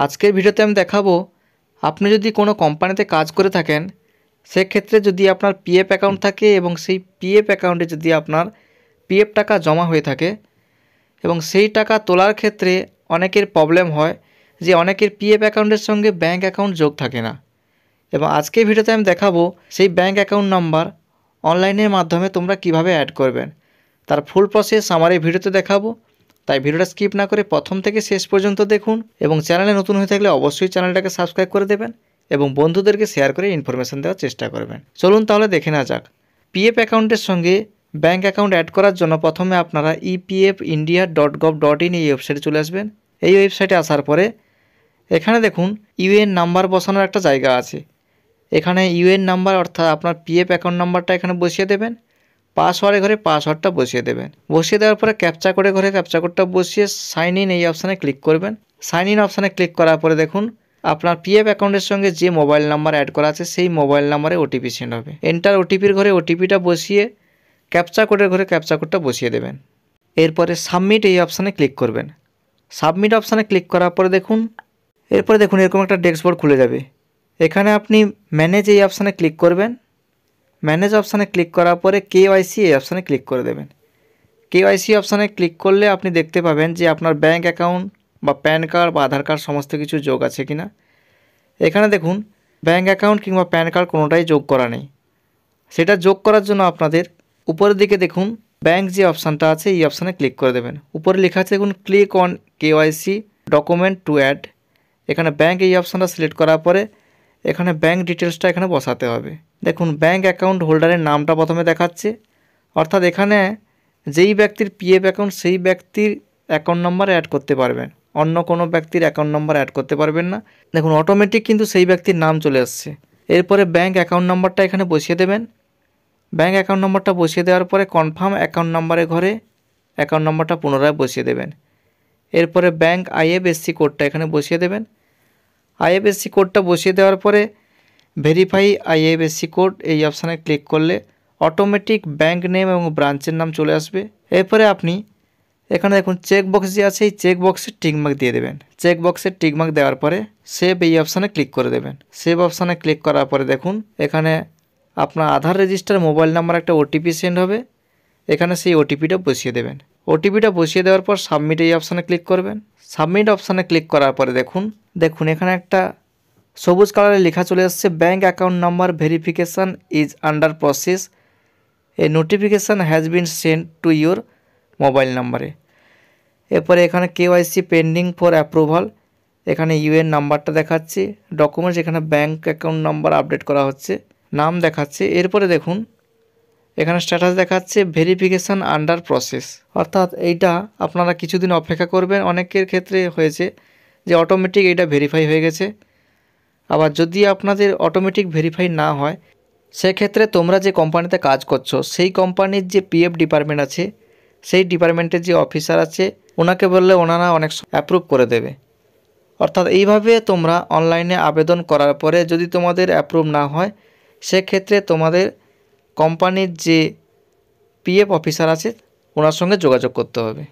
আজকের ভিডিওতে আমি দেখাবো আপনি যদি কোনো কোম্পানিতে কাজ করে থাকেন সেক্ষেত্রে যদি আপনার পিএফ অ্যাকাউন্ট থাকে এবং সেই পিএফ অ্যাকাউন্টে যদি আপনার পিএফ টাকা জমা হয়ে থাকে এবং সেই টাকা তোলার ক্ষেত্রে অনেকের প্রবলেম হয় যে অনেকের পিএফ অ্যাকাউন্টের সঙ্গে ব্যাঙ্ক অ্যাকাউন্ট যোগ থাকে না। এবং আজকের ভিডিওতে আমি দেখাবো সেই ব্যাঙ্ক অ্যাকাউন্ট নাম্বার অনলাইনের মাধ্যমে তোমরা কিভাবে অ্যাড করবেন, তার ফুল প্রসেস আমার এই ভিডিওতে দেখাবো। তাই ভিডিওটা স্কিপ না করে প্রথম থেকে শেষ পর্যন্ত দেখুন এবং চ্যানেলে নতুন হয়ে থাকলে অবশ্যই চ্যানেলটাকে সাবস্ক্রাইব করে দেবেন এবং বন্ধুদেরকে শেয়ার করে ইনফরমেশন দেওয়ার চেষ্টা করবেন। চলুন তাহলে দেখে নেওয়া যাক। পিএফ অ্যাকাউন্টের সঙ্গে ব্যাঙ্ক অ্যাকাউন্ট অ্যাড করার জন্য প্রথমে আপনারা epfindia.gov.in এই ওয়েবসাইটে চলে আসবেন। এই ওয়েবসাইটে আসার পরে এখানে দেখুন ইউএন নাম্বার বসানোর একটা জায়গা আছে। এখানে ইউএন নাম্বার অর্থাৎ আপনার পিএফ অ্যাকাউন্ট নাম্বারটা এখানে বসিয়ে দেবেন, পাসওয়ার্ডের ঘরে পাসওয়ার্ডটা বসিয়ে দেবেন। বসিয়ে দেওয়ার পরে ক্যাপচা কোডের ঘরে ক্যাপচা কোডটা বসিয়ে সাইন ইন এই অপশানে ক্লিক করবেন। সাইন ইন অপশানে ক্লিক করার পরে দেখুন আপনার পিএফ অ্যাকাউন্টের সঙ্গে যে মোবাইল নাম্বার অ্যাড করা আছে সেই মোবাইল নাম্বারে ওটিপি সেন্ড হবে। এন্টার ওটিপির ঘরে ওটিপিটা বসিয়ে ক্যাপচা কোডের ঘরে ক্যাপচা কোডটা বসিয়ে দেবেন। এরপরে সাবমিট এই অপশানে ক্লিক করবেন। সাবমিট অপশানে ক্লিক করার পরে দেখুন এরকম একটা ডেস্কবোর্ড খুলে যাবে। এখানে আপনি ম্যানেজ এই অপশানে ক্লিক করবেন। ম্যানেজ অপশানে ক্লিক করার পরে কেওয়াইসি এই অপশানে ক্লিক করে দেবেন। কেওয়াইসি অপশানে ক্লিক করলে আপনি দেখতে পাবেন যে আপনার ব্যাঙ্ক অ্যাকাউন্ট বা প্যান কার্ড বা আধার কার্ড সমস্ত কিছু যোগ আছে কিনা। এখানে দেখুন ব্যাঙ্ক অ্যাকাউন্ট কিংবা প্যান কার্ড কোনোটাই যোগ করা নেই। সেটা যোগ করার জন্য আপনাদের উপরের দিকে দেখুন ব্যাঙ্ক যে অপশানটা আছে এই অপশানে ক্লিক করে দেবেন। উপরে লেখা আছে দেখুন click on KYC document to add. এখানে ব্যাঙ্ক এই অপশানটা সিলেক্ট করার পরে এখানে ব্যাঙ্ক ডিটেলসটা এখানে বসাতে হবে। দেখুন ব্যাঙ্ক অ্যাকাউন্ট হোল্ডারের নামটা প্রথমে দেখাচ্ছে, অর্থাৎ এখানে যেই ব্যক্তির পিএফ অ্যাকাউন্ট সেই ব্যক্তির অ্যাকাউন্ট নাম্বার অ্যাড করতে পারবেন, অন্য কোনো ব্যক্তির অ্যাকাউন্ট নাম্বার অ্যাড করতে পারবেন না। দেখুন অটোমেটিক কিন্তু সেই ব্যক্তির নাম চলে আসছে। এরপরে ব্যাঙ্ক অ্যাকাউন্ট নাম্বারটা এখানে বসিয়ে দেবেন। ব্যাঙ্ক অ্যাকাউন্ট নাম্বারটা বসিয়ে দেওয়ার পরে কনফার্ম অ্যাকাউন্ট নাম্বারের ঘরে অ্যাকাউন্ট নাম্বারটা পুনরায় বসিয়ে দেবেন। এরপরে ব্যাঙ্ক আইএফএসসি কোডটা এখানে বসিয়ে দেবেন। আইএফএসসি কোডটা বসিয়ে দেওয়ার পরে ভেরিফাই আইএফএসসি কোড এই অপশানে ক্লিক করলে অটোমেটিক ব্যাঙ্ক নেম এবং ব্রাঞ্চের নাম চলে আসবে। এরপরে আপনি এখানে দেখুন চেক বক্স যে আছে এই চেক বক্সে টিকমার্ক দিয়ে দেবেন। চেক বক্সে টিকমার্ক দেওয়ার পরে সেভ এই অপশানে ক্লিক করে দেবেন। সেভ অপশানে ক্লিক করার পরে দেখুন এখানে আপনার আধার রেজিস্টার মোবাইল নাম্বার একটা ওটিপি সেন্ড হবে। এখানে সেই ওটিপিটা বসিয়ে দেবেন। ওটিপিটা বসিয়ে দেওয়ার পর সাবমিট এই অপশানে ক্লিক করবেন। সাবমিট অপশানে ক্লিক করার পরে দেখুন এখানে একটা সবুজ কালারে লেখা চলে আসছে bank account number verification is under process, A notification has been send to your mobile নাম্বারে। এরপরে এখানে কেওয়াইসি পেন্ডিং ফর অ্যাপ্রুভাল, এখানে ইউএন নাম্বারটা দেখাচ্ছে, ডকুমেন্টস এখানে ব্যাঙ্ক অ্যাকাউন্ট নাম্বার আপডেট করা হচ্ছে, নাম দেখাচ্ছে। এরপরে দেখুন এখানে স্ট্যাটাস দেখাচ্ছে ভেরিফিকেশান আন্ডার প্রসেস, অর্থাৎ এইটা আপনারা কিছুদিন অপেক্ষা করবেন। অনেকের ক্ষেত্রে হয়েছে যে অটোমেটিক এইটা ভেরিফাই হয়ে গেছে। আবার যদি আপনাদের অটোমেটিক ভেরিফাই না হয় সেক্ষেত্রে তোমরা যে কোম্পানিতে কাজ করছো সেই কোম্পানির যে পিএফ ডিপার্টমেন্ট আছে সেই ডিপার্টমেন্টের যে অফিসার আছে ওনাকে বললে ওনারা অনেক অ্যাপ্রুভ করে দেবে। অর্থাৎ এইভাবে তোমরা অনলাইনে আবেদন করার পরে যদি তোমাদের অ্যাপ্রুভ না হয় সেক্ষেত্রে তোমাদের কোম্পানির যে পিএফ অফিসার আছে ওনার সঙ্গে যোগাযোগ করতে হবে।